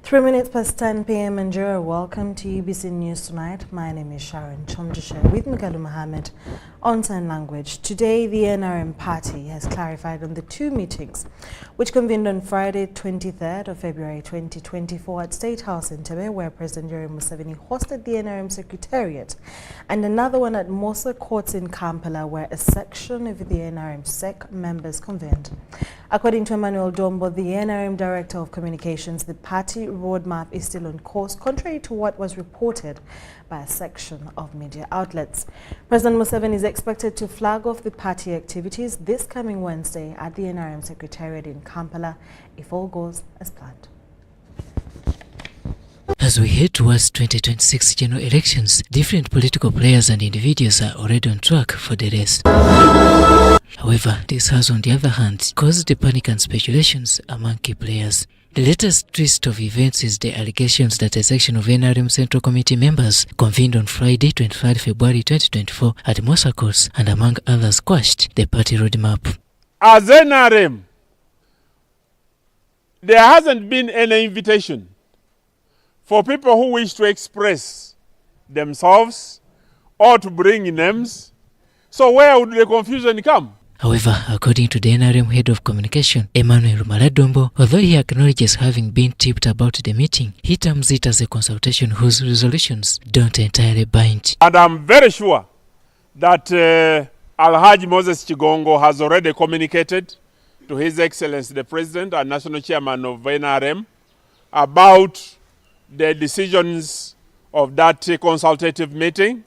3 minutes past 10 p.m. and you're welcome to UBC News Tonight. My name is Sharon Kyomugisha with Mugalu Mohammed on Sign Language. Today, the NRM party has clarified on the two meetings which convened on Friday, 23rd of February 2024 at State House in Tebe, where President Yoweri Museveni hosted the NRM Secretariat, and another one at Mosa Courts in Kampala, where a section of the NRM SEC members convened. According to Emmanuel Dombo, the NRM Director of Communications, the party roadmap is still on course, contrary to what was reported by a section of media outlets. President Museveni is expected to flag off the party activities this coming Wednesday at the NRM Secretariat in Kampala if all goes as planned. As we head towards 2026 general elections, different political players and individuals are already on track for the race. However, this has, on the other hand, caused panic and speculations among key players. The latest twist of events is the allegations that a section of NRM Central Committee members convened on Friday, 25 February 2024 at Mosa Courts and, among others, quashed the party roadmap. As NRM, there hasn't been any invitation for people who wish to express themselves or to bring names. So where would the confusion come? However, according to the NRM head of communication, Emmanuel Dombo, although he acknowledges having been tipped about the meeting, he terms it as a consultation whose resolutions don't entirely bind. And I'm very sure that Alhaji Moses Chigongo has already communicated to His Excellency the President and National Chairman of NRM about the decisions of that consultative meeting,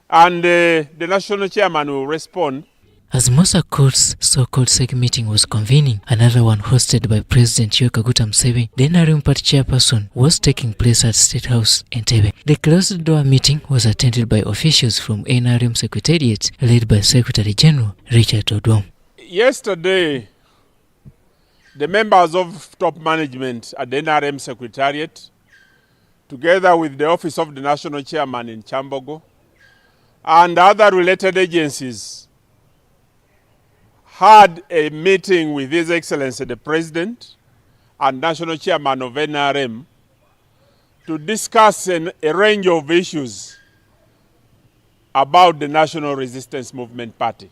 and the National Chairman will respond. As Mosa Court's so-called SEC meeting was convening, another one hosted by President Yoweri Museveni, the NRM party chairperson, was taking place at State House in Tebe. The closed-door meeting was attended by officials from NRM Secretariat, led by Secretary General Richard Odwom. Yesterday, the members of top management at the NRM Secretariat, together with the Office of the National Chairman in Chambogo, and other related agencies, had a meeting with His Excellency the President and National Chairman of NRM to discuss a range of issues about the National Resistance Movement Party.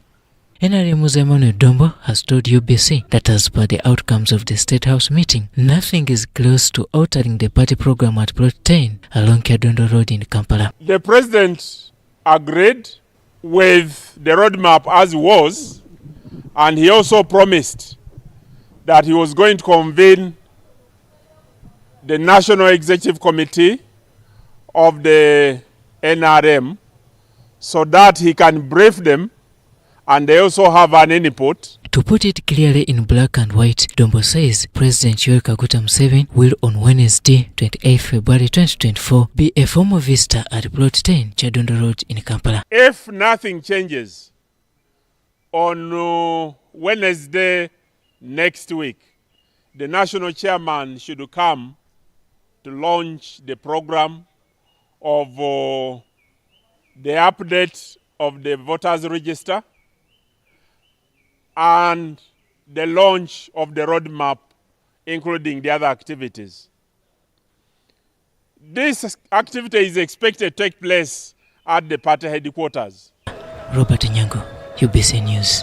NRM's Emmanuel Dombo has told UBC that as per the outcomes of the State House meeting, nothing is close to altering the party program at Plot 10 along Kyadondo Road in Kampala. The President agreed with the roadmap as was, and he also promised that he was going to convene the National Executive Committee of the NRM so that he can brief them and they also have an input. To put it clearly in black and white, Dombo says President Yoweri Museveni will on Wednesday, 28 February 2024, be a formal visitor at Plot 10, Kyadondo Road in Kampala. If nothing changes, on Wednesday next week, the National Chairman should come to launch the program of the update of the voters register and the launch of the roadmap, including the other activities. This activity is expected to take place at the party headquarters. Robert Nyango, UBC News.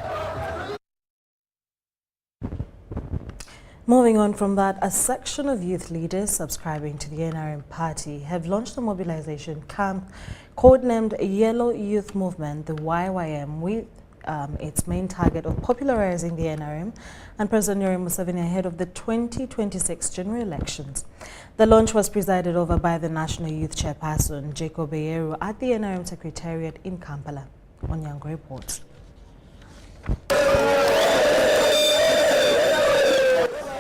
Moving on from that, a section of youth leaders subscribing to the NRM party have launched a mobilization camp codenamed Yellow Youth Movement, the YYM, with its main target of popularizing the NRM and President Yoweri Museveni ahead of the 2026 general elections. The launch was presided over by the National Youth Chairperson, Jacob Eyeru, at the NRM Secretariat in Kampala. Onyango reports.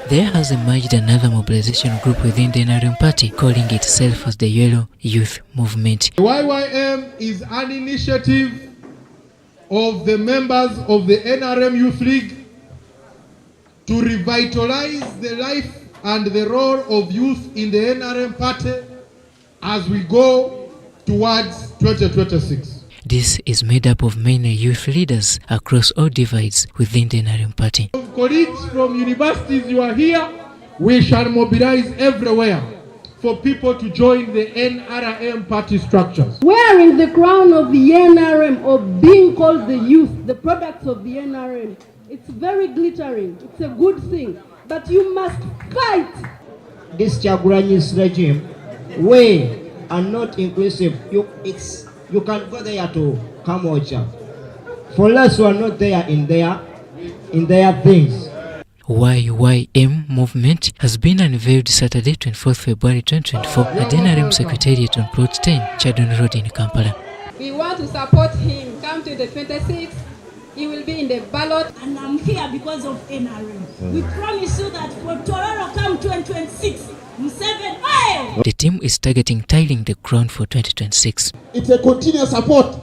There has emerged another mobilization group within the NRM party, calling itself as the Yellow Youth Movement. The YYM is an initiative of the members of the NRM Youth League to revitalize the life and the role of youth in the NRM party as we go towards 2026. This is made up of many youth leaders across all divides within the NRM party. Colleagues from universities, you are here. We shall mobilize everywhere for people to join the NRM party structures. Wearing the crown of the NRM or being called the youth, the products of the NRM, it's very glittering. It's a good thing. But you must fight. This Chaguranyi's regime, we are not inclusive. You can go there to Kamocha. For us who are not there in their things. YYM movement has been unveiled Saturday 24th February 2024 at NRM Secretariat on Plot 10, Chadon Road in Kampala. We want to support him. Come to the 26th. He will be in the ballot. And I'm here because of NRM. We promise you that for Tororo come 2026, the team is targeting tiling the crown for 2026. It's a continuous support.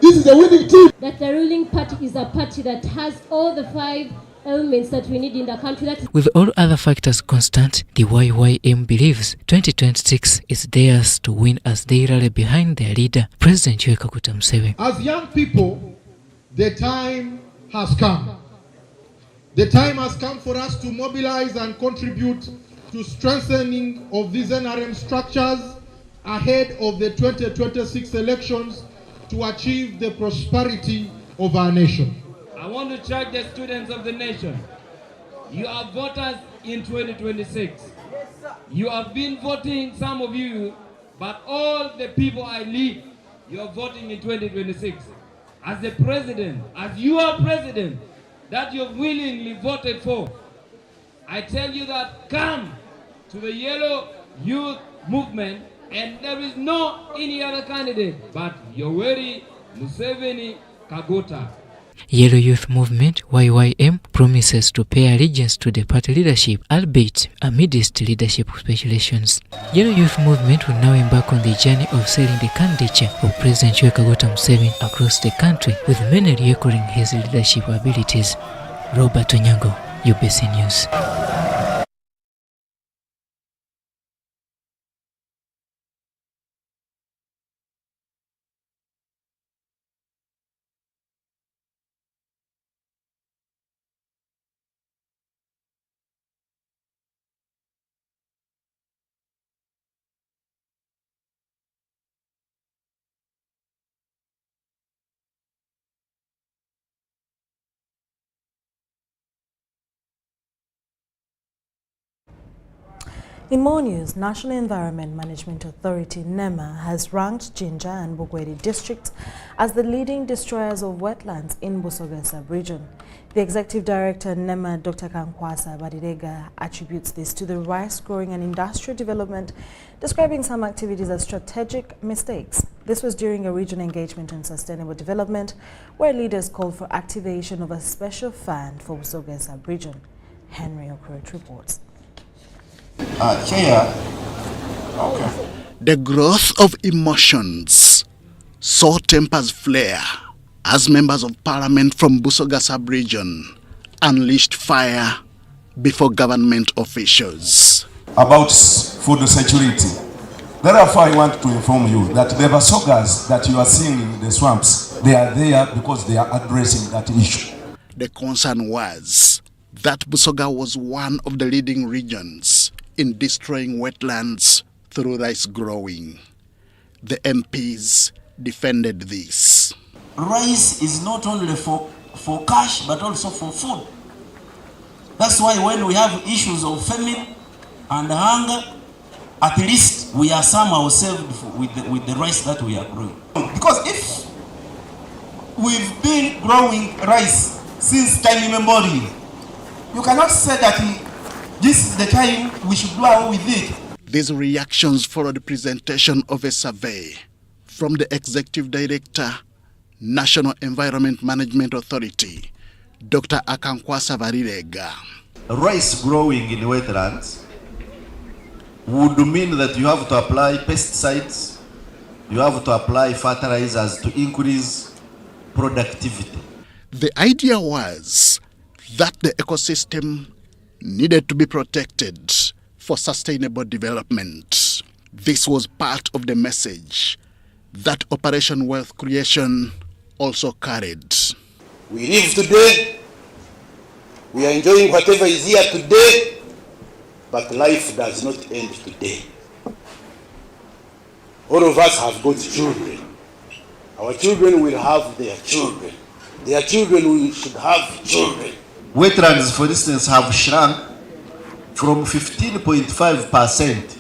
This is a winning team. That the ruling party is a party that has all the 5 elements that we need in the country. With all other factors constant, the YYM believes 2026 is theirs to win as they rally behind their leader, President Yoweri Museveni. As young people, the time has come. The time has come for us to mobilize and contribute to strengthening of these NRM structures ahead of the 2026 elections to achieve the prosperity of our nation. I want to charge the students of the nation. You are voters in 2026. You have been voting, some of you, but all the people I lead, you are voting in 2026. As the president, as your president, that you have willingly voted for, I tell you that come to the Yellow Youth Movement, and there is no any other candidate but Yoweri Museveni Kaguta. Yellow Youth Movement YYM promises to pay allegiance to the party leadership, albeit amidst leadership speculations. Yellow Youth Movement will now embark on the journey of selling the candidature of President Yoweri Museveni across the country, with many re-echoing his leadership abilities. Robert Onyango, UBC News. In more news, National Environment Management Authority NEMA has ranked Jinja and Bugwedi districts as the leading destroyers of wetlands in Busoga sub-region. The Executive Director NEMA, Dr. Kankwasa Badirega, attributes this to the rice growing and industrial development, describing some activities as strategic mistakes. This was during a regional engagement on sustainable development, where leaders called for activation of a special fund for Busoga sub-region. Henry Okurut reports. Chair. Okay. The growth of emotions saw tempers flare as members of parliament from Busoga sub-region unleashed fire before government officials. About food security. Therefore, I want to inform you that the Busogas that you are seeing in the swamps, they are there because they are addressing that issue. The concern was that Busoga was one of the leading regions in destroying wetlands through rice growing. The MPs defended this. Rice is not only for cash but also for food. That's why when we have issues of famine and hunger, at least we are somehow saved with the rice that we are growing. Because if we've been growing rice since time immemorial, you cannot say that this is the time we should do away with it. These reactions followed the presentation of a survey from the Executive Director, National Environment Management Authority, Dr. Akankwasa Badirega. Rice growing in wetlands would mean that you have to apply pesticides, you have to apply fertilizers to increase productivity. The idea was that the ecosystem needed to be protected for sustainable development. This was part of the message that Operation Wealth Creation also carried. We live today, we are enjoying whatever is here today, but life does not end today. All of us have got children. Our children will have their children. Their children will should have children. Wetlands, for instance, have shrunk from 15.5%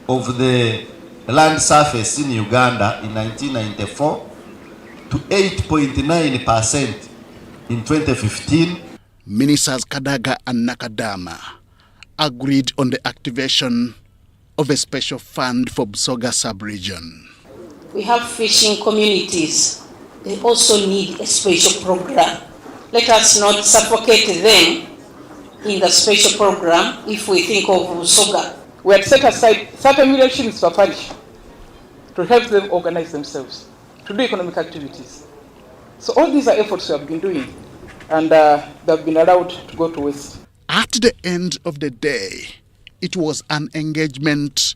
of the land surface in Uganda in 1994 to 8.9% in 2015. Ministers Kadaga and Nakadama agreed on the activation of a special fund for Busoga sub-region. We have fishing communities. They also need a special program. Let us not suffocate them in the special program if we think of Busoga. We had set aside 30 million shillings per parish to help them organize themselves, to do economic activities. So all these are efforts we have been doing, and they have been allowed to go to waste. At the end of the day, it was an engagement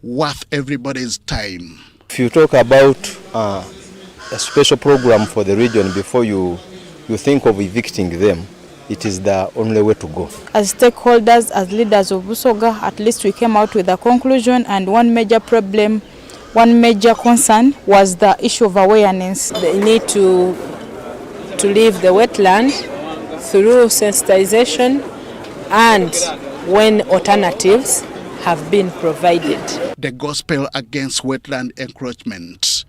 worth everybody's time. If you talk about a special program for the region before you think of evicting them, it is the only way to go. As stakeholders, as leaders of Busoga, at least we came out with a conclusion, and one major problem, one major concern was the issue of awareness. They need to leave the wetland through sensitization and when alternatives have been provided. The gospel against wetland encroachment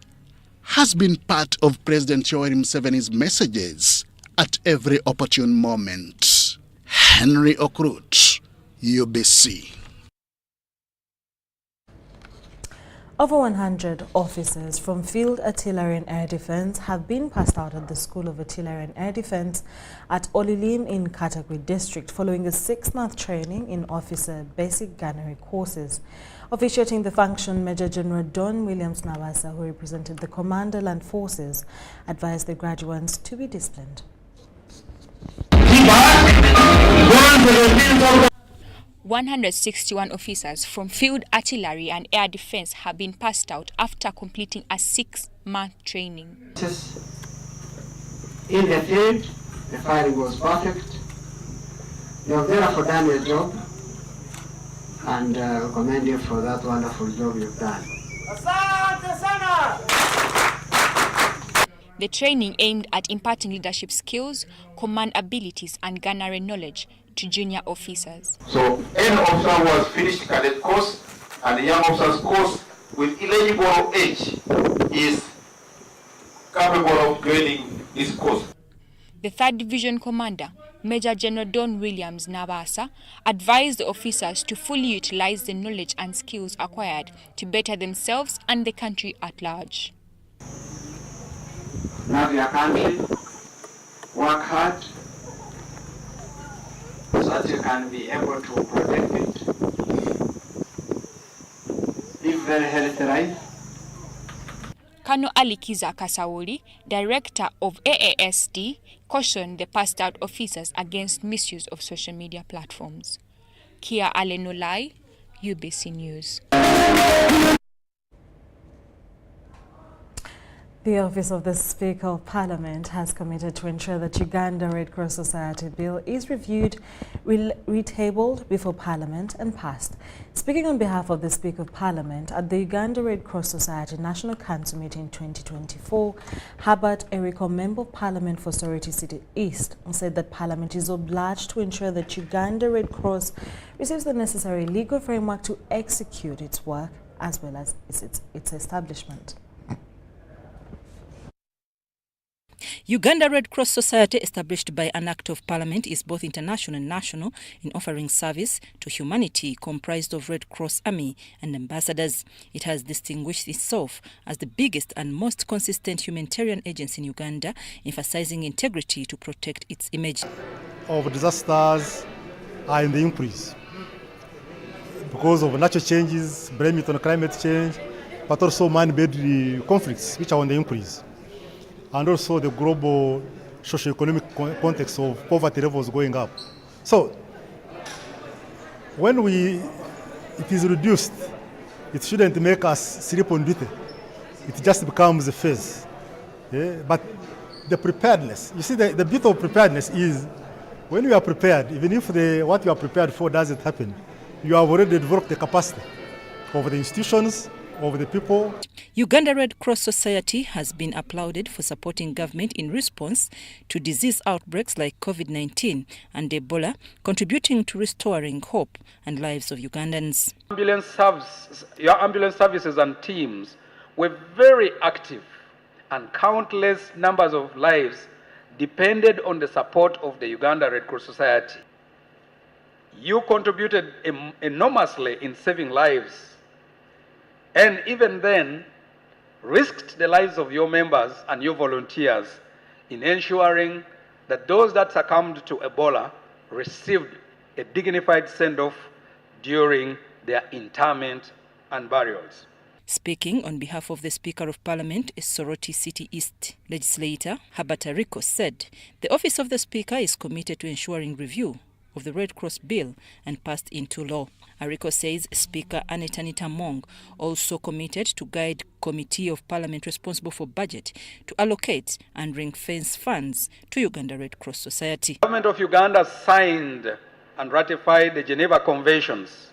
has been part of President Yoweri Museveni's messages at every opportune moment. Henry Okrut, UBC. Over 100 officers from Field Artillery and Air Defense have been passed out at the School of Artillery and Air Defense at Olilim in Katagri District following a 6-month training in officer basic gunnery courses. Officiating the function, Major General Don Williams Nabasa, who represented the Commander Land Forces, advised the graduates to be disciplined. 161 officers from Field Artillery and Air Defense have been passed out after completing a 6-month training. In the field, the firing was perfect. You have therefore done your job, and I commend you for that wonderful job you've done. The training aimed at imparting leadership skills, command abilities, and gunnery knowledge to junior officers. So any officer who has finished cadet course and the young officers course with eligible age is capable of grading this course. The 3rd Division Commander, Major General Don Williams Nabasa, advised the officers to fully utilize the knowledge and skills acquired to better themselves and the country at large. Love your country, work hard, so that you can be able to protect it. Live very healthy life. Colonel Alikiza Kasauli, Director of AASD, cautioned the passed out officers against misuse of social media platforms. Kia Alenolai, UBC News. The Office of the Speaker of Parliament has committed to ensure that Uganda Red Cross Society Bill is reviewed, retabled before Parliament and passed. Speaking on behalf of the Speaker of Parliament at the Uganda Red Cross Society National Council meeting 2024, Herbert Eriko, Member of Parliament for Sorority City East, said that Parliament is obliged to ensure that Uganda Red Cross receives the necessary legal framework to execute its work as well as its establishment. Uganda Red Cross Society, established by an Act of Parliament, is both international and national in offering service to humanity, comprised of Red Cross Army and ambassadors. It has distinguished itself as the biggest and most consistent humanitarian agency in Uganda, emphasizing integrity to protect its image. Of disasters are in the increase because of natural changes, blame it on climate change, but also man-made conflicts which are on the increase. And also the global socio-economic context of poverty levels going up. So, when it is reduced, it shouldn't make us sleep on duty. It just becomes a phase. Yeah? But the preparedness, you see, the bit of preparedness is when you are prepared, even if what you are prepared for doesn't happen, you have already developed the capacity of the institutions of the people. Uganda Red Cross Society has been applauded for supporting government in response to disease outbreaks like COVID-19 and Ebola, contributing to restoring hope and lives of Ugandans. Your ambulance services and teams were very active, and countless numbers of lives depended on the support of the Uganda Red Cross Society. You contributed enormously in saving lives, and even then risked the lives of your members and your volunteers in ensuring that those that succumbed to Ebola received a dignified send-off during their interment and burials. Speaking on behalf of the Speaker of Parliament, Soroti City East legislator Herbert Ariko said the Office of the Speaker is committed to ensuring review of the Red Cross Bill and passed into law. Ariko says Speaker Anetanita Mong also committed to guide Committee of Parliament responsible for budget to allocate and ring-fence funds to Uganda Red Cross Society. The government of Uganda signed and ratified the Geneva Conventions.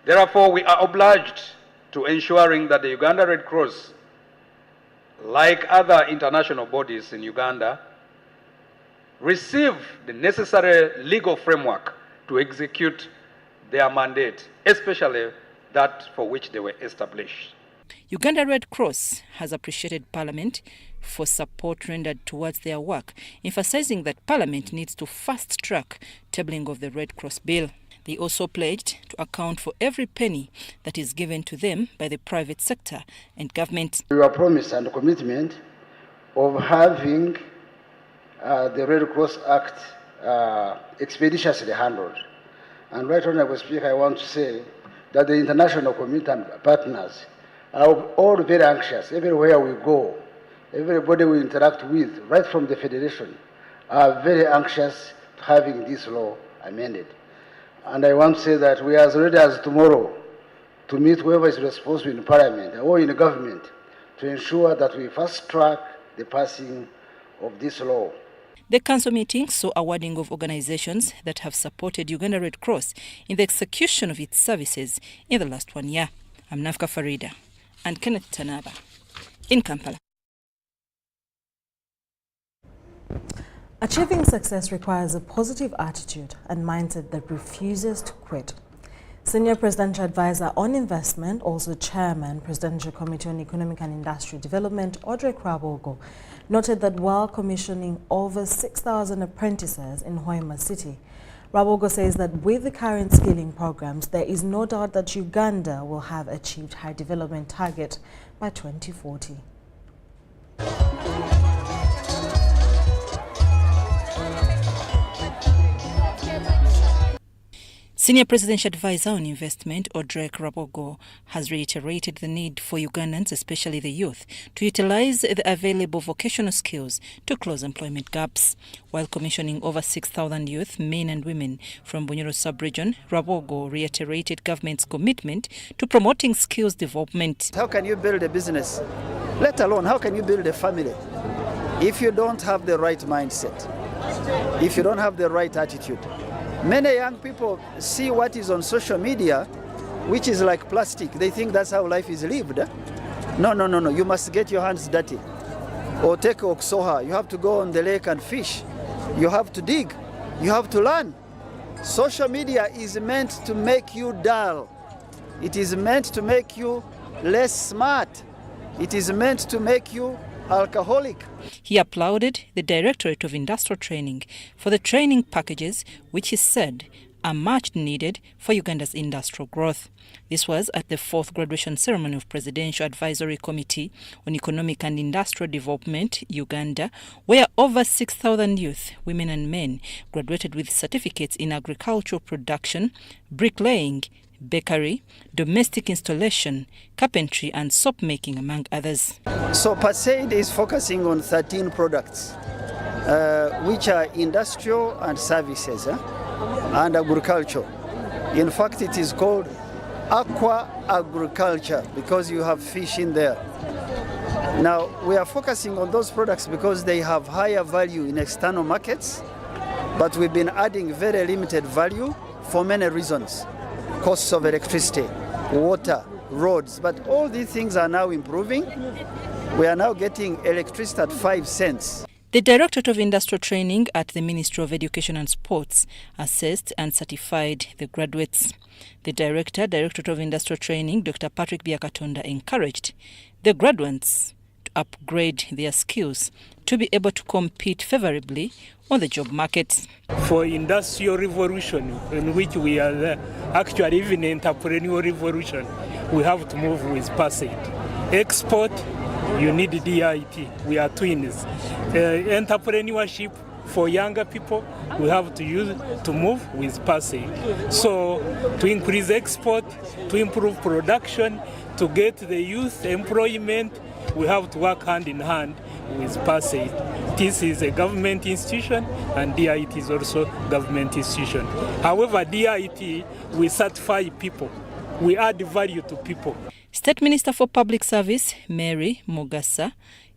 Therefore, we are obliged to ensuring that the Uganda Red Cross, like other international bodies in Uganda, receive the necessary legal framework to execute their mandate, especially that for which they were established. Uganda Red Cross has appreciated Parliament for support rendered towards their work, emphasizing that Parliament needs to fast-track tabling of the Red Cross Bill. They also pledged to account for every penny that is given to them by the private sector and government. Your promise and commitment of having the Red Cross Act expeditiously handled. And right, Honorable Speaker, I want to say that the international community and partners are all very anxious. Everywhere we go, everybody we interact with, right from the Federation, are very anxious to having this law amended. And I want to say that we are as ready as tomorrow to meet whoever is responsible in Parliament or in the government to ensure that we fast track the passing of this law. The council meeting saw awarding of organizations that have supported Uganda Red Cross in the execution of its services in the last 1 year. I'm Nafka Farida and Kenneth Tanaba in Kampala. Achieving success requires a positive attitude and mindset that refuses to quit. Senior Presidential Advisor on Investment, also Chairman, Presidential Committee on Economic and Industrial Development, Audrey Krabogo, noted that while commissioning over 6,000 apprentices in Hoima City, Rabogo says that with the current skilling programs, there is no doubt that Uganda will have achieved high development target by 2040. Senior Presidential Advisor on Investment, Audrey Krabogo, has reiterated the need for Ugandans, especially the youth, to utilize the available vocational skills to close employment gaps. While commissioning over 6,000 youth, men and women from Bunyoro sub-region, Rabogo reiterated government's commitment to promoting skills development. How can you build a business, let alone how can you build a family, if you don't have the right mindset, if you don't have the right attitude? Many young people see what is on social media, which is like plastic. They think that's how life is lived. No. You must get your hands dirty. Or take Oksoha. You have to go on the lake and fish. You have to dig. You have to learn. Social media is meant to make you dull. It is meant to make you less smart. It is meant to make you alcoholic. He applauded the Directorate of Industrial Training for the training packages, which he said are much needed for Uganda's industrial growth. This was at the 4th graduation ceremony of Presidential Advisory Committee on Economic and Industrial Development, Uganda, where over 6,000 youth, women and men, graduated with certificates in agricultural production, bricklaying, bakery, domestic installation, carpentry and soap making, among others. So PASAID is focusing on 13 products, which are industrial and services and agriculture. In fact, it is called aqua agriculture because you have fish in there. Now, we are focusing on those products because they have higher value in external markets, but we've been adding very limited value for many reasons. Costs of electricity, water, roads. But all these things are now improving. We are now getting electricity at 5 cents. The Directorate of Industrial Training at the Ministry of Education and Sports assessed and certified the graduates. The Directorate of Industrial Training, Dr. Patrick Byakatonda, encouraged the graduates to upgrade their skills to be able to compete favorably on the job market. For industrial revolution, in which we are actually even entrepreneurial revolution, we have to move with passage. Export, you need DIT. We are twins. Entrepreneurship for younger people, we have to move with passage. So to increase export, to improve production, to get the youth employment, we have to work hand in hand with passage. This is a government institution and DIT is also a government institution. However, DIT, we certify people. We add value to people. State Minister for Public Service, Mary Mugasa,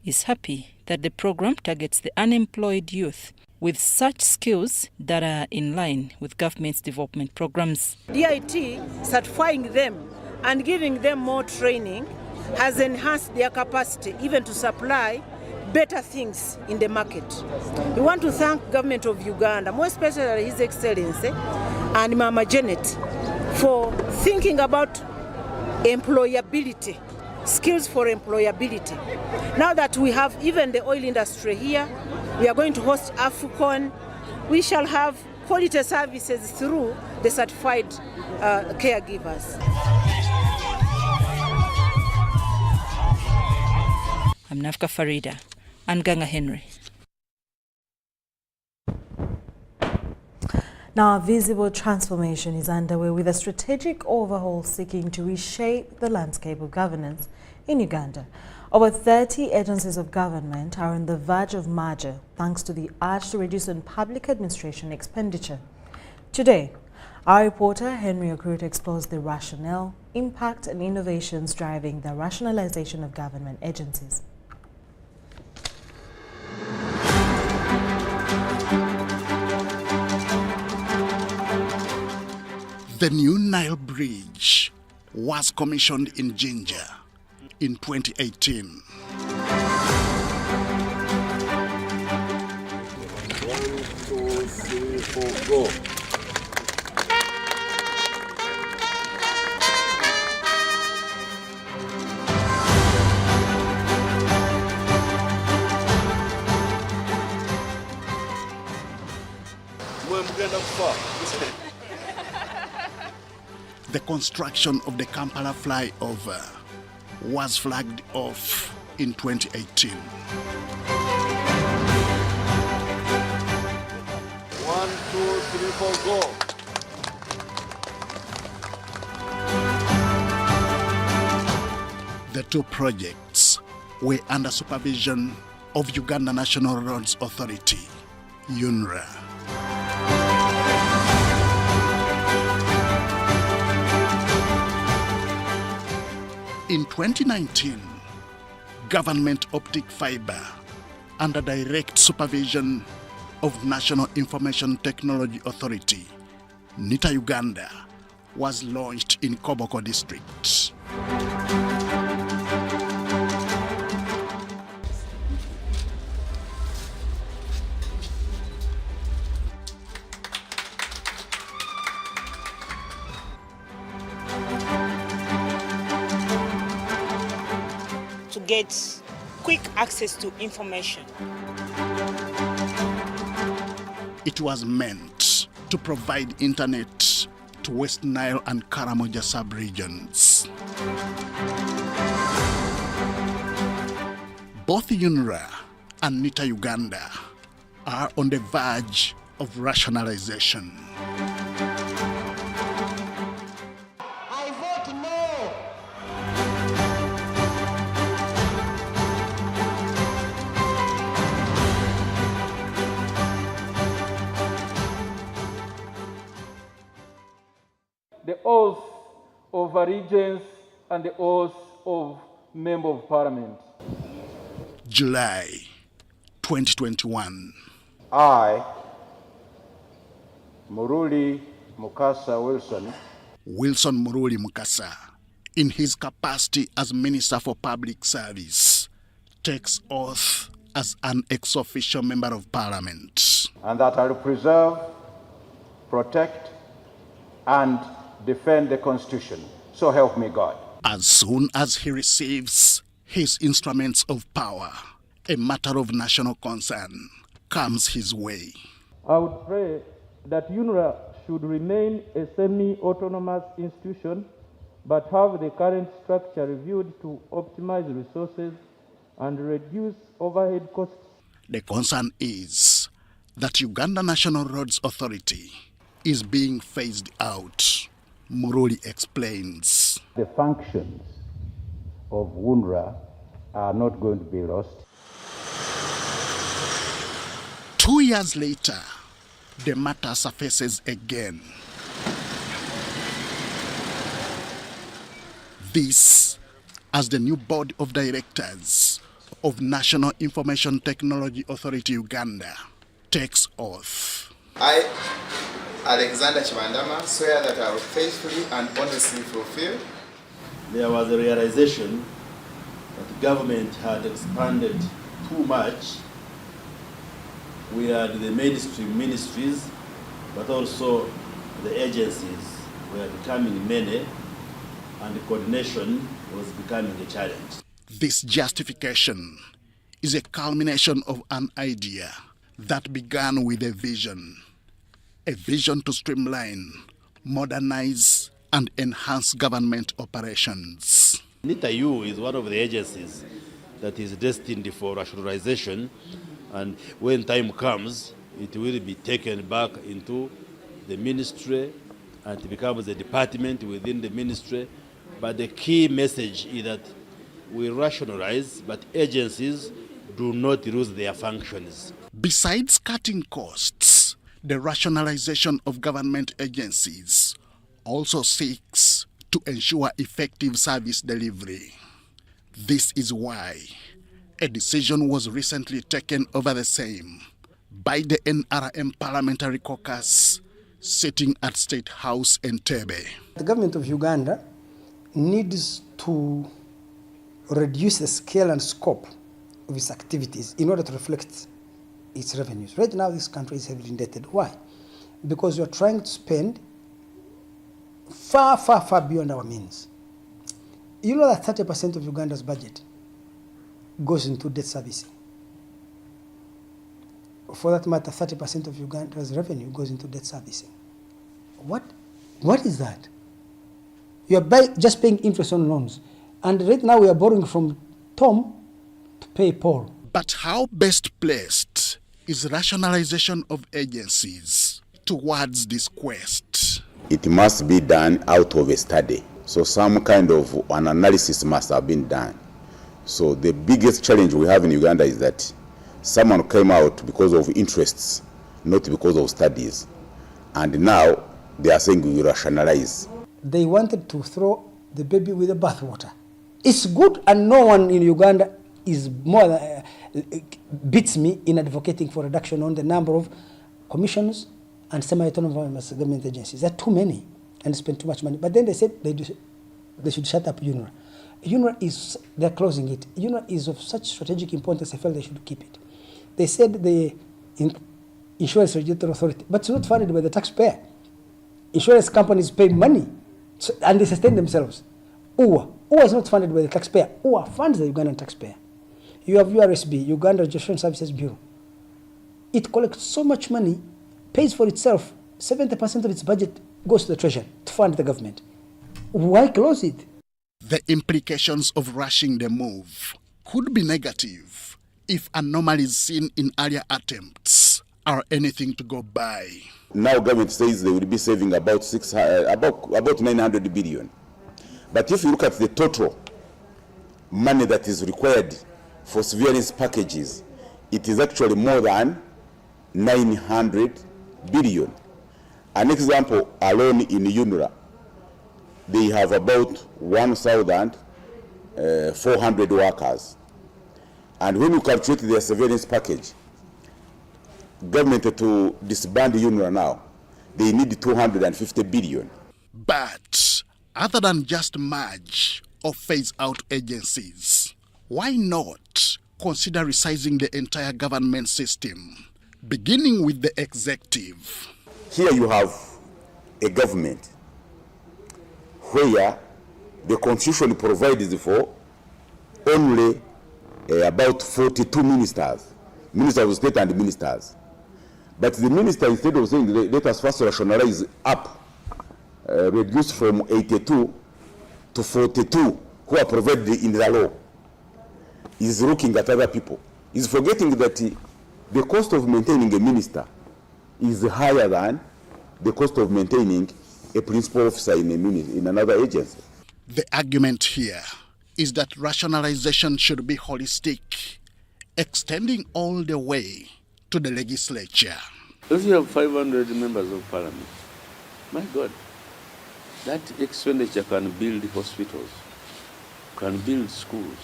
is happy that the program targets the unemployed youth with such skills that are in line with government's development programs. DIT certifying them and giving them more training has enhanced their capacity even to supply better things in the market. We want to thank Government of Uganda, more especially His Excellency and Mama Janet, for thinking about employability, skills for employability. Now that we have even the oil industry here, we are going to host AFCON. We shall have quality services through the certified caregivers. I'm Nafka Farida and Ganga Henry. Now, a visible transformation is underway with a strategic overhaul seeking to reshape the landscape of governance in Uganda. Over 30 agencies of government are on the verge of merger thanks to the urge to reduce on public administration expenditure. Today, our reporter Henry Okrut explores the rationale, impact and innovations driving the rationalization of government agencies. The new Nile Bridge was commissioned in Jinja in 2018. 1, 2, 3, 4, go. The construction of the Kampala flyover was flagged off in 2018. 1, 2, 3, 4, go. The two projects were under supervision of Uganda National Roads Authority, UNRA. In 2019, government optic fiber, under direct supervision of National Information Technology Authority, NITA Uganda, was launched in Koboko district. To get quick access to information. It was meant to provide internet to West Nile and Karamoja sub-regions. Both UNRA and NITA Uganda are on the verge of rationalization. I vote no. The oath of allegiance and the oath of Member of Parliament. July 2021. I, Muruli Mukasa Wilson, Wilson Muruli Mukasa, in his capacity as Minister for Public Service, takes oath as an ex-officio member of Parliament. And that I will preserve, protect, and defend the Constitution. So help me God. As soon as he receives his instruments of power, a matter of national concern comes his way. I would pray that UNRWA should remain a semi-autonomous institution, but have the current structure reviewed to optimize resources and reduce overhead costs. The concern is that Uganda National Roads Authority is being phased out. Muruli explains. The functions of UNRWA are not going to be lost. 2 years later, the matter surfaces again. This as the new board of directors of National Information Technology Authority Uganda takes oath. I, Alexander Chibandama, swear that I will faithfully and honestly fulfill. There was a realization that the government had expanded too much. We had the mainstream ministries, but also the agencies were becoming many, and the coordination was becoming a challenge. This justification is a culmination of an idea that began with a vision to streamline, modernize, and enhance government operations. NITA-U is one of the agencies that is destined for rationalization, and when time comes, it will be taken back into the ministry and it becomes a department within the ministry. But the key message is that we rationalize, but agencies do not lose their functions. Besides cutting costs, the rationalization of government agencies also seeks to ensure effective service delivery. This is why a decision was recently taken over the same by the NRM Parliamentary Caucus sitting at State House Entebbe. The government of Uganda needs to reduce the scale and scope of its activities in order to reflect its revenues. Right now, this country is heavily indebted. Why? Because we are trying to spend far, far, far beyond our means. You know that 30% of Uganda's budget goes into debt servicing. For that matter, 30% of Uganda's revenue goes into debt servicing. What is that? You are just paying interest on loans. And right now we are borrowing from Tom to pay Paul. But how best placed is rationalization of agencies towards this quest? It must be done out of a study. So some kind of an analysis must have been done. So the biggest challenge we have in Uganda is that someone came out because of interests, not because of studies. And now they are saying we rationalize. They wanted to throw the baby with the bathwater. It's good, and no one in Uganda is more beats me in advocating for reduction on the number of commissions and semi-autonomous government agencies. There are too many and spend too much money. But then they said they should shut up UNRWA. UNRWA they're closing it. UNRWA is of such strategic importance, I felt they should keep it. They said the Insurance Regulatory Authority, but it's not funded by the taxpayer. Insurance companies pay money and they sustain themselves. UWA is not funded by the taxpayer. UWA funds the Ugandan taxpayer. You have URSB, Uganda Registration Services Bureau. It collects so much money, pays for itself. 70% of its budget goes to the treasury to fund the government. Why close it? The implications of rushing the move could be negative if anomalies seen in earlier attempts are anything to go by. Now government says they will be saving about 900 billion. But if you look at the total money that is required for surveillance packages, it is actually more than 900 billion. An example alone in UNRWA, they have about 1,400 workers. And when you calculate their surveillance package, government to disband UNRWA now, they need 250 billion. But Other than just merge or phase out agencies, why not consider resizing the entire government system, beginning with the executive? Here you have a government where the constitution provides for only about 42 ministers of state and ministers. But the minister, instead of saying, let us first rationalize up, reduced from 82 to 42 who are provided in the law, is looking at other people. Is forgetting that the cost of maintaining a minister is higher than the cost of maintaining a principal officer in another agency. The argument here is that rationalization should be holistic, extending all the way to the legislature. If you have 500 members of parliament, my God, that expenditure can build hospitals, can build schools.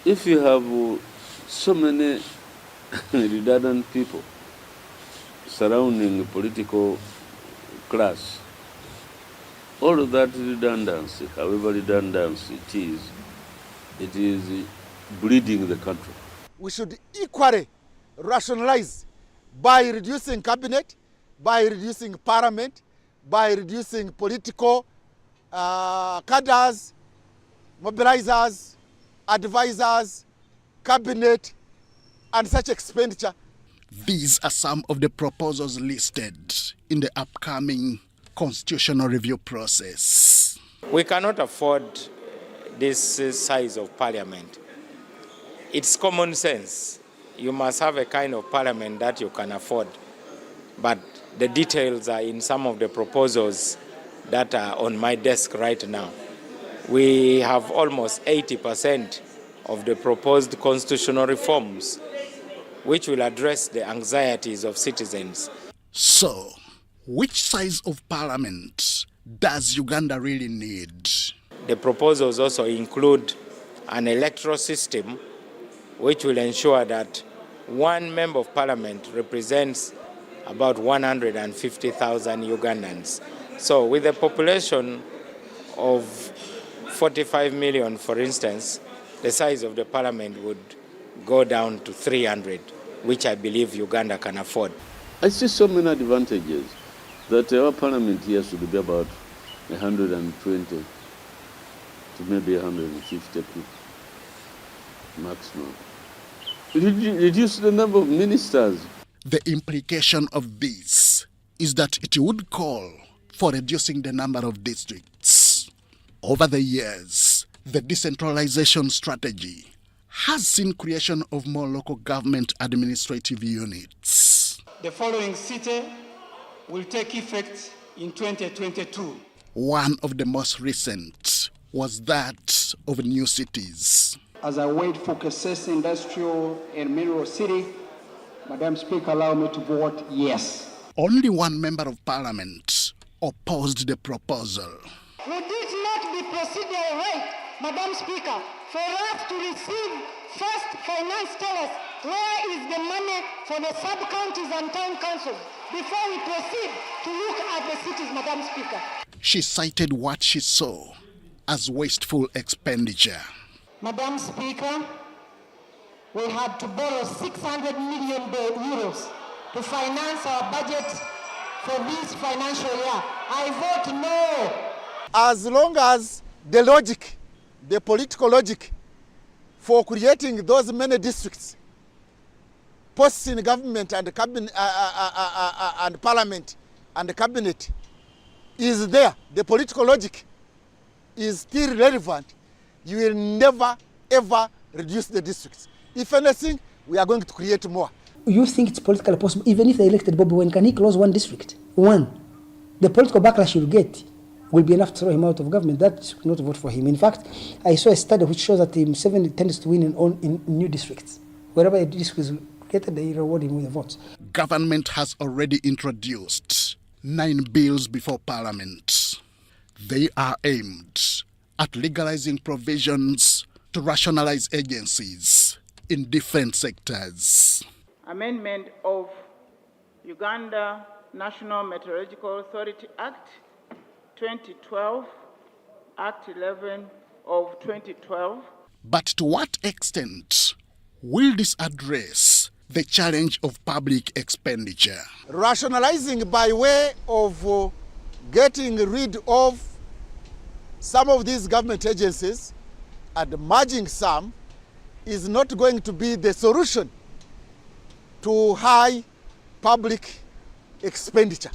If you have so many redundant people surrounding the political class, all of that redundancy, however redundant it is bleeding the country. We should equally rationalize by reducing cabinet, by reducing parliament, by reducing political cadres, mobilizers, advisors, cabinet, and such expenditure. These are some of the proposals listed in the upcoming constitutional review process. We cannot afford this size of parliament. It's common sense. You must have a kind of parliament that you can afford. But the details are in some of the proposals that are on my desk right now. We have almost 80% of the proposed constitutional reforms, which will address the anxieties of citizens. So, which size of parliament does Uganda really need? The proposals also include an electoral system which will ensure that one member of parliament represents about 150,000 Ugandans. So with a population of 45 million, for instance, the size of the parliament would go down to 300, which I believe Uganda can afford. I see so many advantages that our parliament here should be about 120 to maybe 150 people maximum. Reduce the number of ministers. The implication of this is that it would call for reducing the number of districts. Over the years, the decentralization strategy has seen creation of more local government administrative units. The following city will take effect in 2022. One of the most recent was that of new cities. As I wait for Kasese Industrial and Mineral City, Madam Speaker, allow me to vote yes. Only one member of parliament opposed the proposal. Would it not be procedurally right, Madam Speaker, for us to receive first finance tell us where is the money for the sub-counties and town councils before we proceed to look at the cities, Madam Speaker? She cited what she saw as wasteful expenditure. Madam Speaker, we had to borrow 600 million euros to finance our budget for this financial year. I vote no. As long as the logic, the political logic for creating those many districts, posts in government and cabinet and parliament and cabinet is there, the political logic is still relevant, you will never ever reduce the districts. If anything, we are going to create more. You think it's politically possible, even if they elected Bobby Wine, can he close one district? One. The political backlash you'll get will be enough to throw him out of government. That should not vote for him. In fact, I saw a study which shows that Museveni tends to win in new districts. Wherever a district is located, they reward him with the votes. Government has already introduced 9 bills before Parliament. They are aimed at legalizing provisions to rationalize agencies in different sectors. Amendment of Uganda National Meteorological Authority Act 2012, Act 11 of 2012. But to what extent will this address the challenge of public expenditure? Rationalizing by way of getting rid of some of these government agencies and merging some is not going to be the solution to high public expenditure,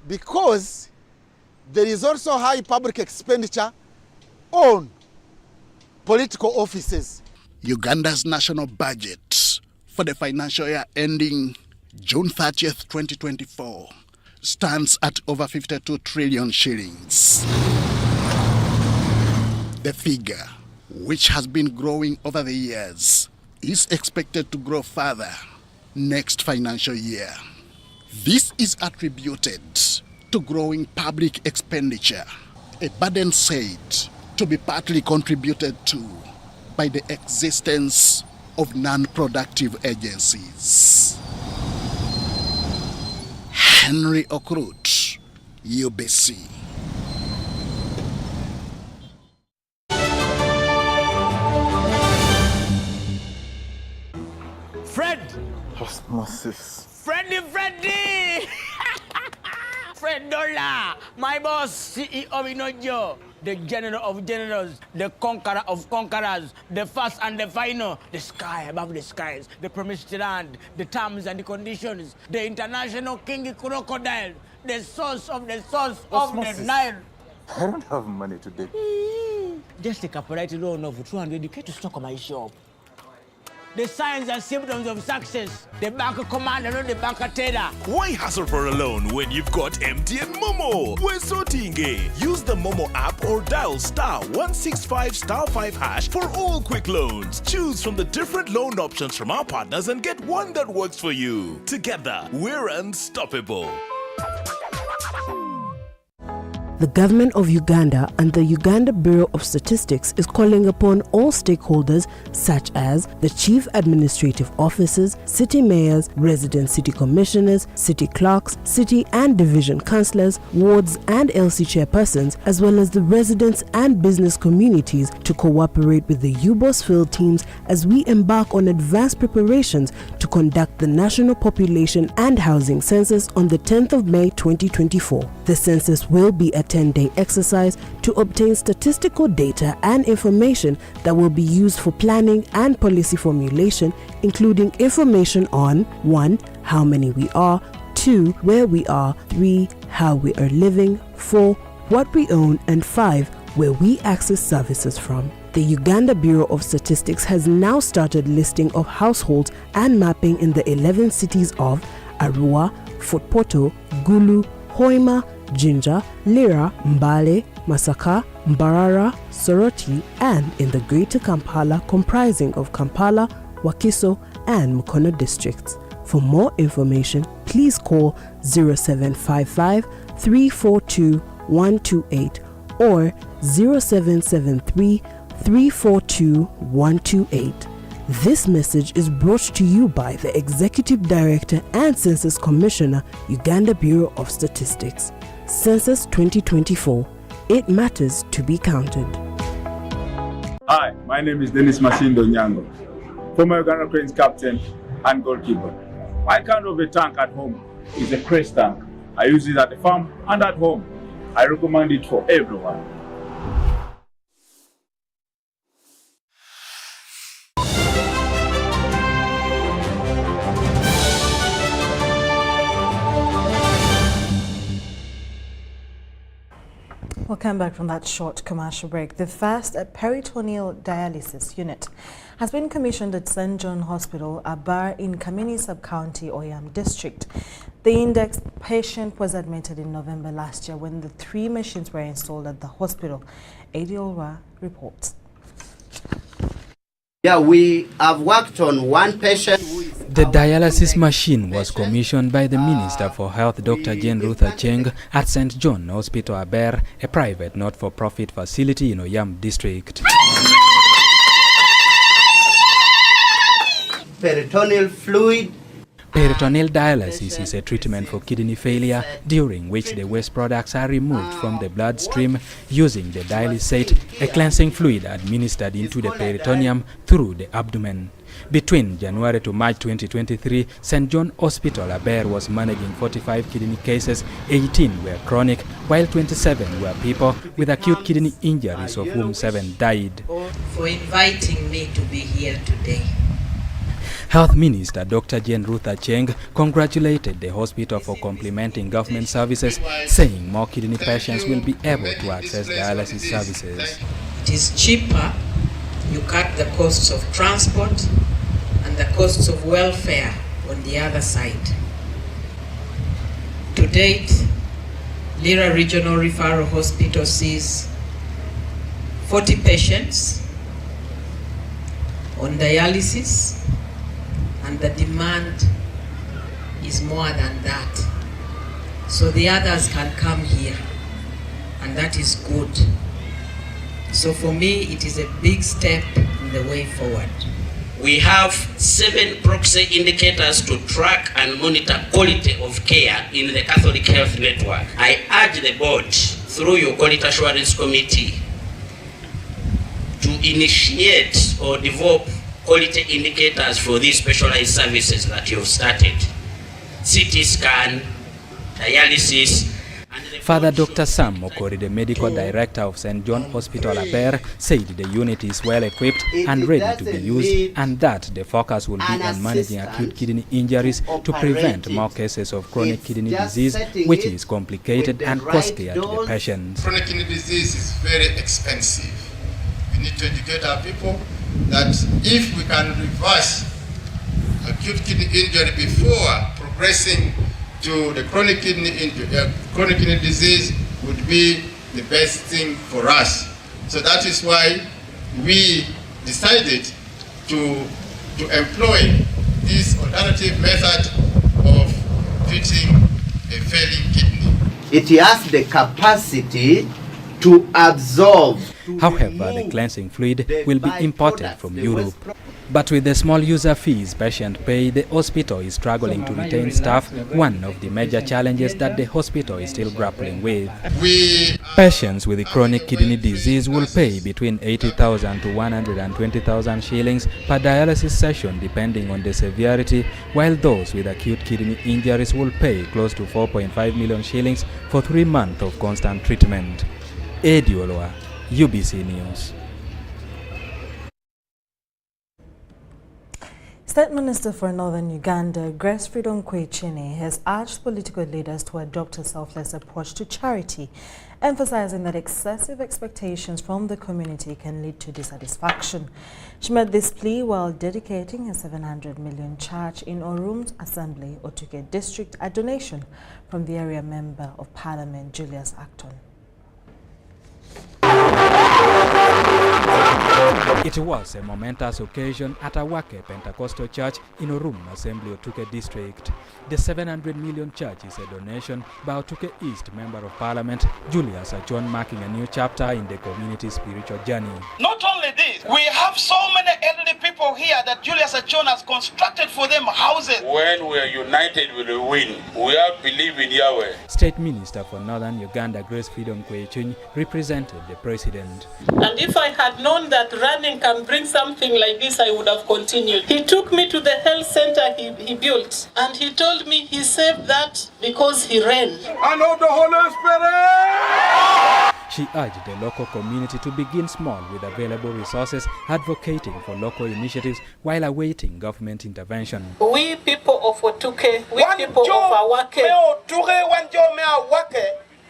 because there is also high public expenditure on political offices. Uganda's national budget for the financial year ending June 30th, 2024 stands at over 52 trillion shillings. The figure, which has been growing over the years, is expected to grow further next financial year. This is attributed to growing public expenditure, a burden said to be partly contributed to by the existence of non-productive agencies. Henry Okrut, UBC. Fred! Osmosis. Freddy! Fred Dollar, my boss, CEO Inojo, the general of generals, the conqueror of conquerors, the first and the final, the sky above the skies, the promised land, the terms and the conditions, the international king crocodile, the source of the Nile. I don't have money today. Just take a polite loan of 200k to stock my shop. The signs and symptoms of success. The bank commander, not the bank teller. Why hassle for a loan when you've got MTN Momo? We're sorting. Use the Momo app or dial *165*5# for all quick loans. Choose from the different loan options from our partners and get one that works for you. Together, we're unstoppable. The government of Uganda and the Uganda Bureau of Statistics is calling upon all stakeholders such as the chief administrative officers, city mayors, resident city commissioners, city clerks, city and division councillors, wards and LC chairpersons, as well as the residents and business communities to cooperate with the UBOS field teams as we embark on advanced preparations to conduct the National Population and Housing Census on the 10th of May 2024. The census will be a 10-day exercise to obtain statistical data and information that will be used for planning and policy formulation, including information on 1. How many we are, 2. Where we are, 3. How we are living, 4. What we own, and 5. Where we access services from. The Uganda Bureau of Statistics has now started listing of households and mapping in the 11 cities of Arua, Fort Portal, Gulu, Hoima, Jinja, Lira, Mbale, Masaka, Mbarara, Soroti, and in the Greater Kampala comprising of Kampala, Wakiso, and Mukono districts. For more information, please call 0755 342 128 or 0773 342 128. This message is brought to you by the Executive Director and Census Commissioner, Uganda Bureau of Statistics. Census 2024. It matters to be counted. Hi, my name is Dennis Masindo Nyango, former Uganda Cranes captain and goalkeeper. My kind of a tank at home is a Crest tank. I use it at the farm and at home. I recommend it for everyone. Welcome back from that short commercial break. The first peritoneal dialysis unit has been commissioned at St. John Hospital, Abar in Kamini Sub-County, Oyam District. The index patient was admitted in November last year when the 3 machines were installed at the hospital. Adi Olwa reports. Yeah, we have worked on one patient. The dialysis machine was commissioned by the Minister for Health, Dr. Jane Ruth Acheng, at St. John Hospital, Aber, a private not-for-profit facility in Oyam District. Peritoneal fluid. Peritoneal dialysis is a treatment for kidney failure during which the waste products are removed from the bloodstream using the dialysate, a cleansing fluid administered into the peritoneum through the abdomen. Between January to March 2023, St. John Hospital Aber was managing 45 kidney cases, 18 were chronic, while 27 were people with acute kidney injuries, of whom 7 died. For inviting me to be here today. Health Minister Dr. Jane Ruth Acheng congratulated the hospital for complementing government services, saying more kidney patients will be able to access dialysis services. It is cheaper, you cut the costs of transport and the costs of welfare on the other side. To date, Lira Regional Referral Hospital sees 40 patients on dialysis, and the demand is more than that. So the others can come here, and that is good. So for me, it is a big step in the way forward. We have 7 proxy indicators to track and monitor quality of care in the Catholic Health Network. I urge the board, through your Quality Assurance Committee, to initiate or develop quality indicators for these specialized services that you've started. CT scan, dialysis. Father Dr. Sam Mokori, the medical director of St. John Hospital Aber, said the unit is well equipped and ready to be used, and that the focus will be on managing acute kidney injuries to prevent more cases of chronic kidney disease, which is complicated and costlier to the patients. Chronic kidney disease is very expensive. We need to educate our people that if we can reverse acute kidney injury before progressing to the chronic kidney disease would be the best thing for us. So that is why we decided to employ this alternative method of treating a failing kidney. It has the capacity to absorb. However, the cleansing fluid will be imported from Europe. But with the small user fees patient pay, the hospital is struggling to retain staff, one of the major challenges that the hospital is still grappling with. Patients with chronic kidney disease will pay between 80,000 to 120,000 shillings per dialysis session depending on the severity, while those with acute kidney injuries will pay close to 4.5 million shillings for 3 months of constant treatment. Eddie Oloa, UBC News. State Minister for Northern Uganda, Grace Freedom Kwechiene, has urged political leaders to adopt a selfless approach to charity, emphasizing that excessive expectations from the community can lead to dissatisfaction. She made this plea while dedicating a 700 million church in Orum's Assembly, Otuke District, a donation from the area Member of Parliament, Julius Acton. It was a momentous occasion at Awake Pentecostal Church in Orum Assembly, Otuke District. The 700 million church is a donation by Otuke East Member of Parliament Julius Achon, marking a new chapter in the community's spiritual journey. Not only this, we have so many elderly people here that Julius Achon has constructed for them houses. When we are united, we will win. We have belief in Yahweh. State Minister for Northern Uganda, Grace Freedom Kwechiene, represented the President. And if I had known that running can bring something like this, I would have continued. He took me to the health center he built, and he told me he saved that because he ran. And of the Holy Spirit! She urged the local community to begin small with available resources, advocating for local initiatives while awaiting government intervention. We people of Otuke, we people of Awake,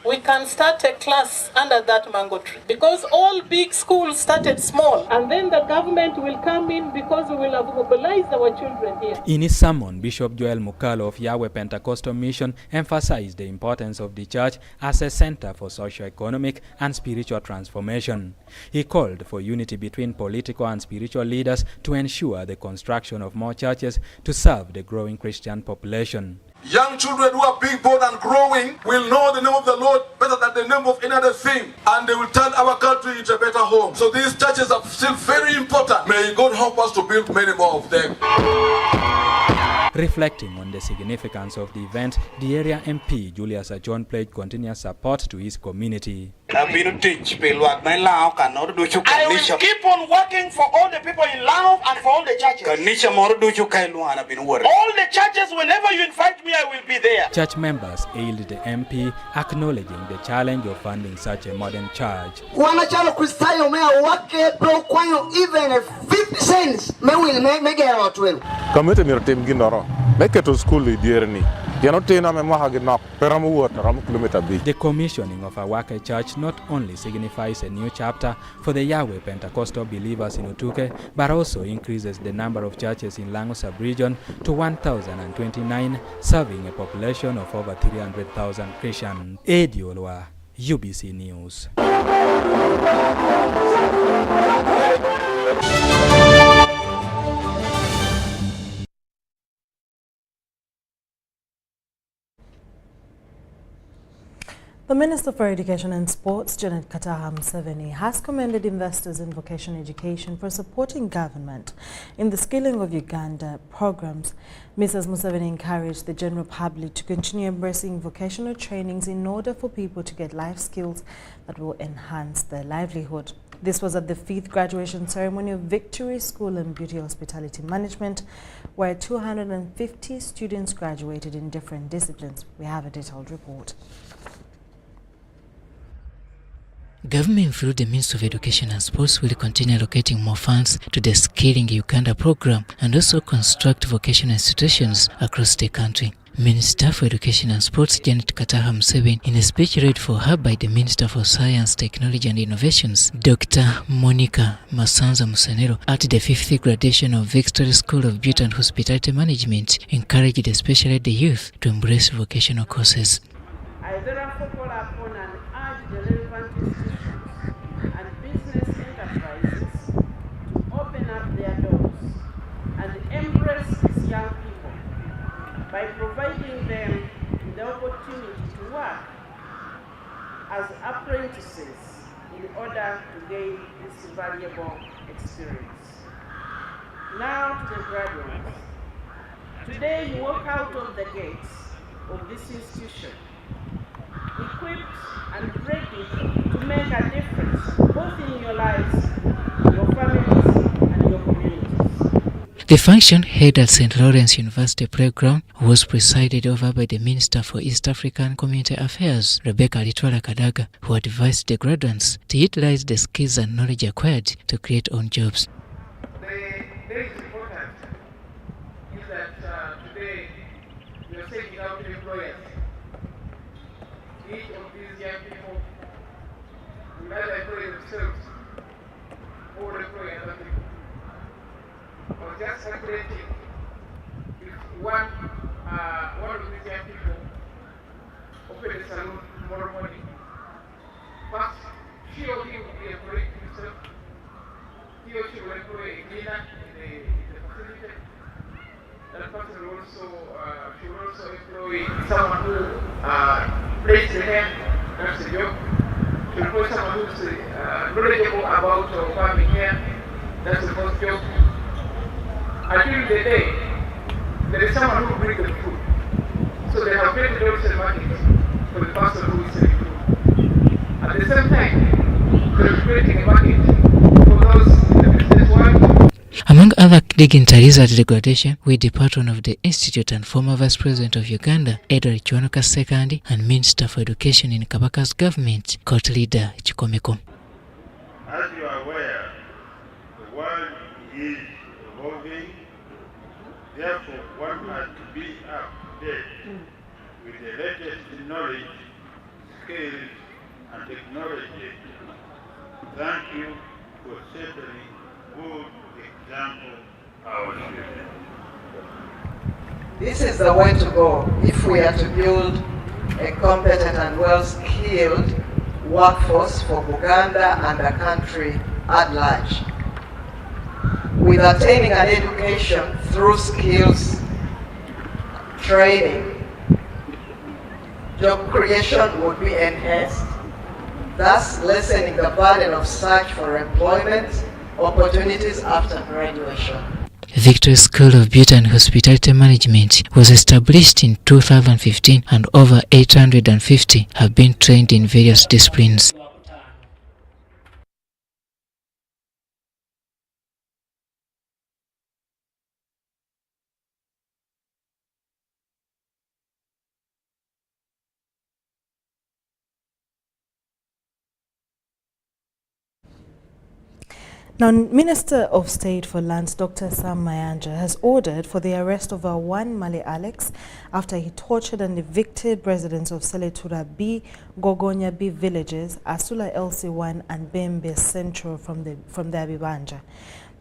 we can start a class under that mango tree, because all big schools started small, and then the government will come in because we will have mobilized our children here. In his sermon, Bishop Joel Mukalo of Yahweh Pentecostal Mission emphasized the importance of the church as a center for socio-economic and spiritual transformation. He called for unity between political and spiritual leaders to ensure the construction of more churches to serve the growing Christian population. Young children who are being born and growing will know the name of the Lord better than the name of any other thing, and they will turn our country into a better home. So these churches are still very important. May God help us to build many more of them. Reflecting on the significance of the event, the area MP, Julius Achon, pledged continuous support to his community. I will keep on working for all the people in Lao and for all the churches. All the churches, whenever you invite me, I will be there. Church members hailed the MP, acknowledging the challenge of funding such a modern church. Even 50 cents, Community team ginoro. Make it to school dearly. The commissioning of Awake Church not only signifies a new chapter for the Yahweh Pentecostal believers in Utuke, but also increases the number of churches in Lango sub-region to 1,029, serving a population of over 300,000 Christians. Eddie Olwa, UBC News. The Minister for Education and Sports, Janet Kataha Museveni, has commended investors in vocational education for supporting government in the Skilling of Uganda programs. Mrs. Museveni encouraged the general public to continue embracing vocational trainings in order for people to get life skills that will enhance their livelihood. This was at the 5th graduation ceremony of Victory School and Beauty Hospitality Management, where 250 students graduated in different disciplines. We have a detailed report. Government through the Ministry of Education and Sports will continue allocating more funds to the Skilling Uganda program and also construct vocational institutions across the country. Minister for Education and Sports Janet Kataha Museveni, in a speech read for her by the Minister for Science, Technology and Innovations, Dr. Monica Masanza Musenero, at the 5th graduation of Victory School of Beauty and Hospitality Management, encouraged especially the youth to embrace vocational courses. I therefore call upon and urge the relevant institutions and business enterprises to open up their doors and embrace these young people by providing them with the opportunity to work as apprentices in order to gain this valuable experience. Now to the graduates. Today you walk out of the gates of this institution equipped and ready to make a difference both in your lives, your families, and your communities. The function held at St. Lawrence University Playground was presided over by the Minister for East African Community Affairs, Rebecca Litwala Kadaga, who advised the graduates to utilize the skills and knowledge acquired to create own jobs. The very important is that today we are taking out employers. Each of these young people will either employ themselves or employ other people. Or just calculating if one of these young people open a salon tomorrow morning, first she or he will be employing himself. He or she will employ a cleaner in the facility. That person will also she will also employ someone who plays the hair. That's the job. She will employ someone who's knowledgeable about farming hair. That's the first job. At the end of the day, there is someone who brings the food. So they have created wholesale market for the person who is selling food. At the same time, they are creating a market for those in the business world. Among other dignitaries at the graduation were the patron of the Institute and former Vice President of Uganda, Edward Kiwanuka II, and Minister for Education in Kabaka's government, Court Leader Chikomeko. As you are aware, the world is evolving, therefore one has to be up to date with the latest knowledge, skills, and technology. Thank you for setting good example our students. This is the way to go if we are to build a competent and well-skilled workforce for Uganda and the country at large. With attaining an education through skills training, job creation would be enhanced, thus lessening the burden of search for employment opportunities after graduation. Victory School of Beauty and Hospitality Management was established in 2015 and over 850 have been trained in various disciplines. Now, Minister of State for Lands, Dr. Sam Mayanja, has ordered for the arrest of one Male Alex after he tortured and evicted residents of Seletura B, Gogonya B villages, Asula LC1 and Bembe Central from their Bibanja.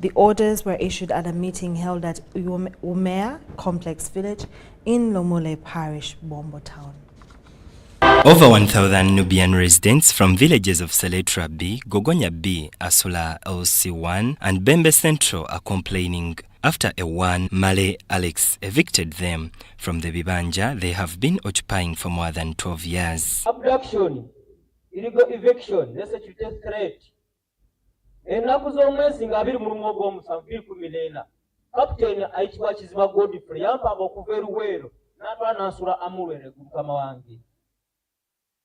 The orders were issued at a meeting held at Umea Complex Village in Lomole Parish, Bombo Town. Over 1,000 Nubian residents from villages of Seletra B, Gogonya B, Asula LC1 and Bembe Central are complaining after one Male Alex evicted them from the Bibanja they have been occupying for more than 12 years. Abduction, illegal eviction, necessity threat. Enaku z'omwezi nga 21 Captain aitibwa Kiziba Godfrey yampanga okuva eruweero n'atwala n'ansula Amulwere ku mukama wange.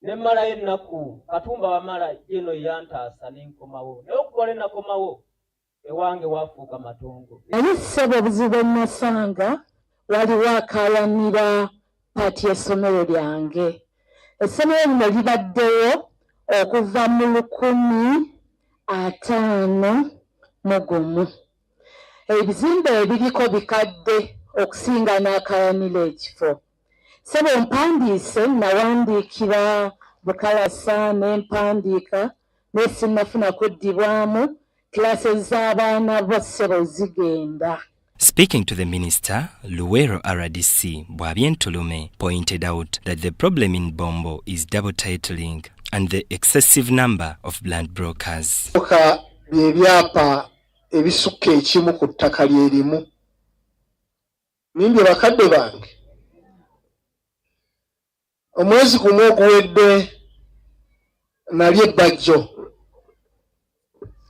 Nemmala ennaku Katumba wamala jeno yantaasa n'enkomawo naye okukola ennakomawo ewange waafuuka matongo. Naye ssebo obuzibu ennasanga waliwo akaayanira paati y'essomero lyange. Essomero lino libaddewo okuva mu 1951. Ebizimbe ebiriko bikadde okusinga n'akaayanira ekifo. Sebo mpandiise nawandiikira Bukalasa n'empandiika n'esinnafuna kuddibwamu kilase z'abaana ba ssebo zigenda. Speaking to the minister, Luwero RDC Bwabien Tulume pointed out that the problem in Bombo is double titling and the excessive number of land brokers. Ebyapa ebisukka ekimu ku ttaka lyerimu. Nimbye bakadde bange. Omwezi gumu oguwedde nali ebbajjo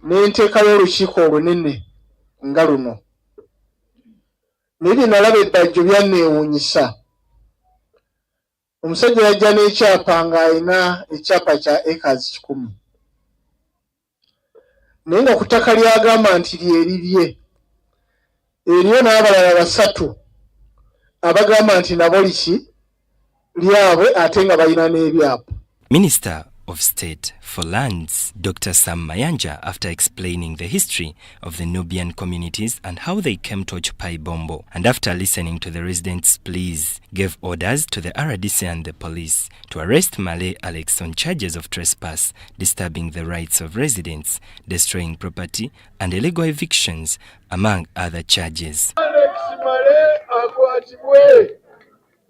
n'enteekayo olukiiko olunene nga luno. Naye bye nalaba ebbajjo byanneewuunyisa. Omusajja yajja n'ekyapa ng'alina ekyapa kya acres 100. Naye nga ku ttaka lyagamba nti lyeribye. Eriyo n'abalala 3 abagamba nti nabo liki lyabwe ate nga balina n'ebyapa. Minister of State for Lands, Dr. Sam Mayanja, after explaining the history of the Nubian communities and how they came to occupy Bombo, and after listening to the residents' pleas, gave orders to the RDC and the police to arrest Male Alex on charges of trespass, disturbing the rights of residents, destroying property, and illegal evictions, among other charges. Alex Male akwatibwe.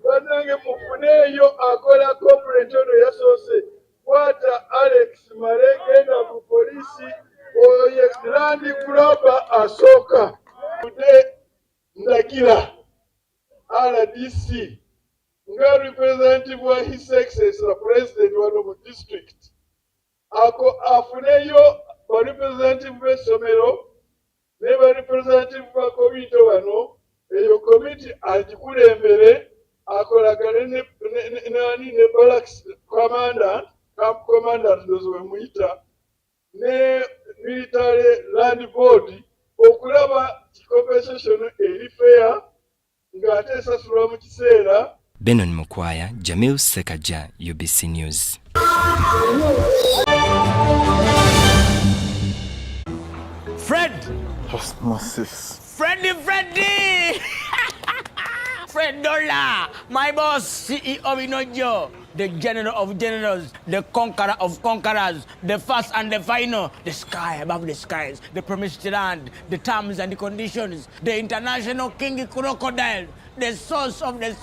Banange mufuneeyo akola corporate ono yasoose kwata Alex Male genda ku polisi oye land grabber asooka. Today ndagira RDC nga representative wa His Excellency the President wano mu district ako afuneeyo ba representative b'essomero ne ba representative ba community wano eyo committee agikulembere akolagane ne barracks commandant, camp commandant ndozo bemuyita ne military land board okulaba compensation eri fair ng'ate esasulwa mu kiseera. Benon Mukwaya, Jamil Sekaja, UBC News. Fred! Osmosis. Freddy! Fred Dollar, my boss, CEO Inojo, the general of generals, the conqueror of conquerors, the first and the final, the sky above the skies, the promised land, the terms and the conditions, the international king crocodile, the source of the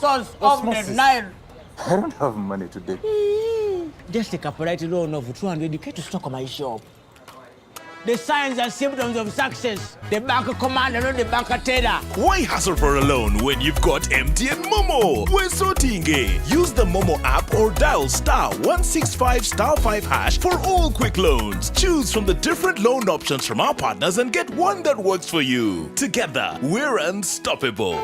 Nile. I don't have money today. Just take a polite loan of 200k to stock my shop. the signs and symptoms of success. The bank commander, not the bank teller. Why hassle for a loan when you've got MTN Momo? We're sorting. Use the Momo app or dial *165*5# for all quick loans. Choose from the different loan options from our partners and get one that works for you. Together, we're unstoppable.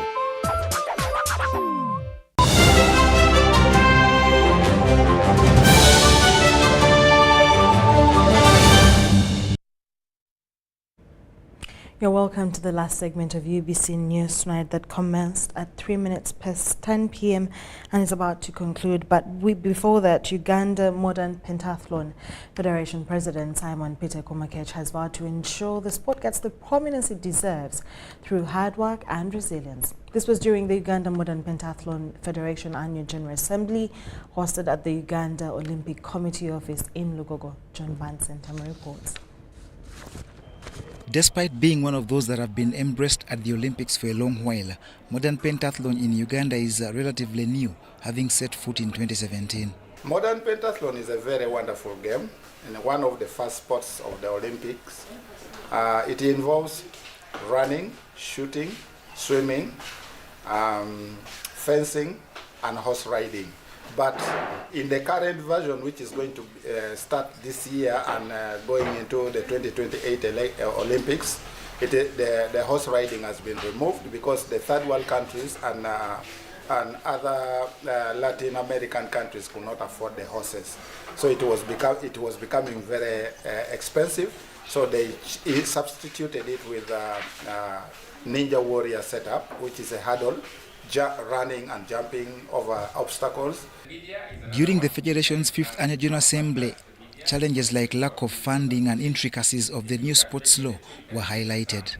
You're welcome to the last segment of UBC News Tonight that commenced at 3 minutes past 10 p.m. and is about to conclude. But before that, Uganda Modern Pentathlon Federation President Sharon Kyomugisha has vowed to ensure the sport gets the prominence it deserves through hard work and resilience. This was during the Uganda Modern Pentathlon Federation Annual General Assembly hosted at the Uganda Olympic Committee office in Lugogo. John Vincent reports. Despite being one of those that have been embraced at the Olympics for a long while, modern pentathlon in Uganda is relatively new, having set foot in 2017. Modern pentathlon is a very wonderful game and one of the first sports of the Olympics. It involves running, shooting, swimming, fencing, and horse riding. But in the current version, which is going to start this year and going into the 2028 Olympics, the horse riding has been removed because the third world countries and other Latin American countries could not afford the horses. So it was becoming very expensive. So they substituted it with Ninja Warrior setup, which is a hurdle, running and jumping over obstacles. During the Federation's 5th Annual General Assembly, challenges like lack of funding and intricacies of the new sports law were highlighted.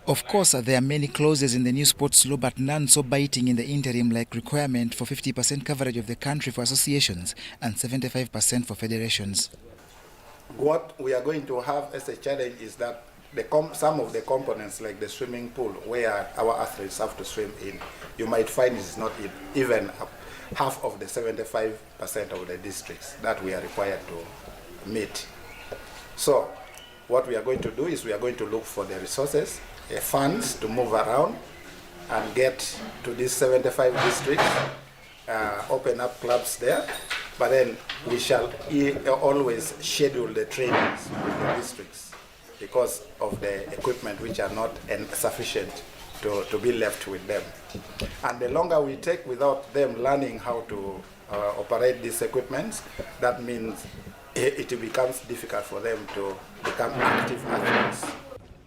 Of course, there are many clauses in the new sports law, but none so biting in the interim, like requirement for 50% coverage of the country for associations and 75% for federations. What we are going to have as a challenge is that some of the components, like the swimming pool, where our athletes have to swim in, you might find it's not even half of the 75% of the districts that we are required to meet. So what we are going to do is we are going to look for the resources, funds to move around and get to these 75 districts, open up clubs there, but then we shall always schedule the trainings with the districts because of the equipment which are not sufficient to be left with them. And the longer we take without them learning how to operate these equipments, that means it becomes difficult for them to become active athletes.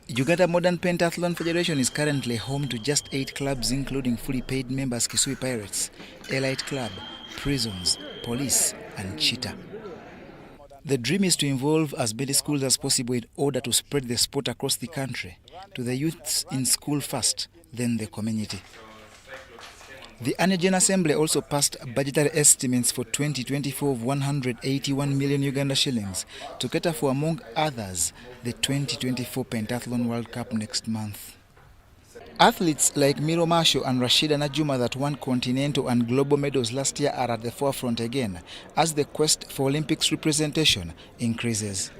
Uganda Modern Pentathlon Federation is currently home to just 8 clubs, including fully paid members Kisui Pirates, Elite Club, Prisons, Police, and Cheetah. The dream is to involve as many schools as possible in order to spread the sport across the country, to the youths in school first, then the community. The Annual General Assembly also passed budgetary estimates for 2024 of 181 million Uganda shillings to cater for, among others, the 2024 Pentathlon World Cup next month. Athletes like Miro Masho and Rashida Najuma that won continental and global medals last year are at the forefront again as the quest for Olympics representation increases.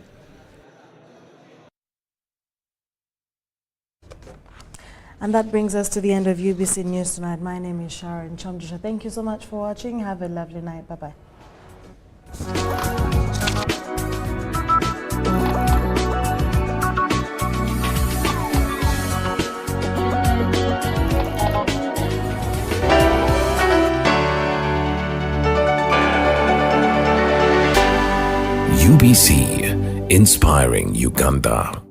And that brings us to the end of UBC News Tonight. My name is Sharon Kyomugisha. Thank you so much for watching. Have a lovely night. Bye-bye. UBC, inspiring Uganda.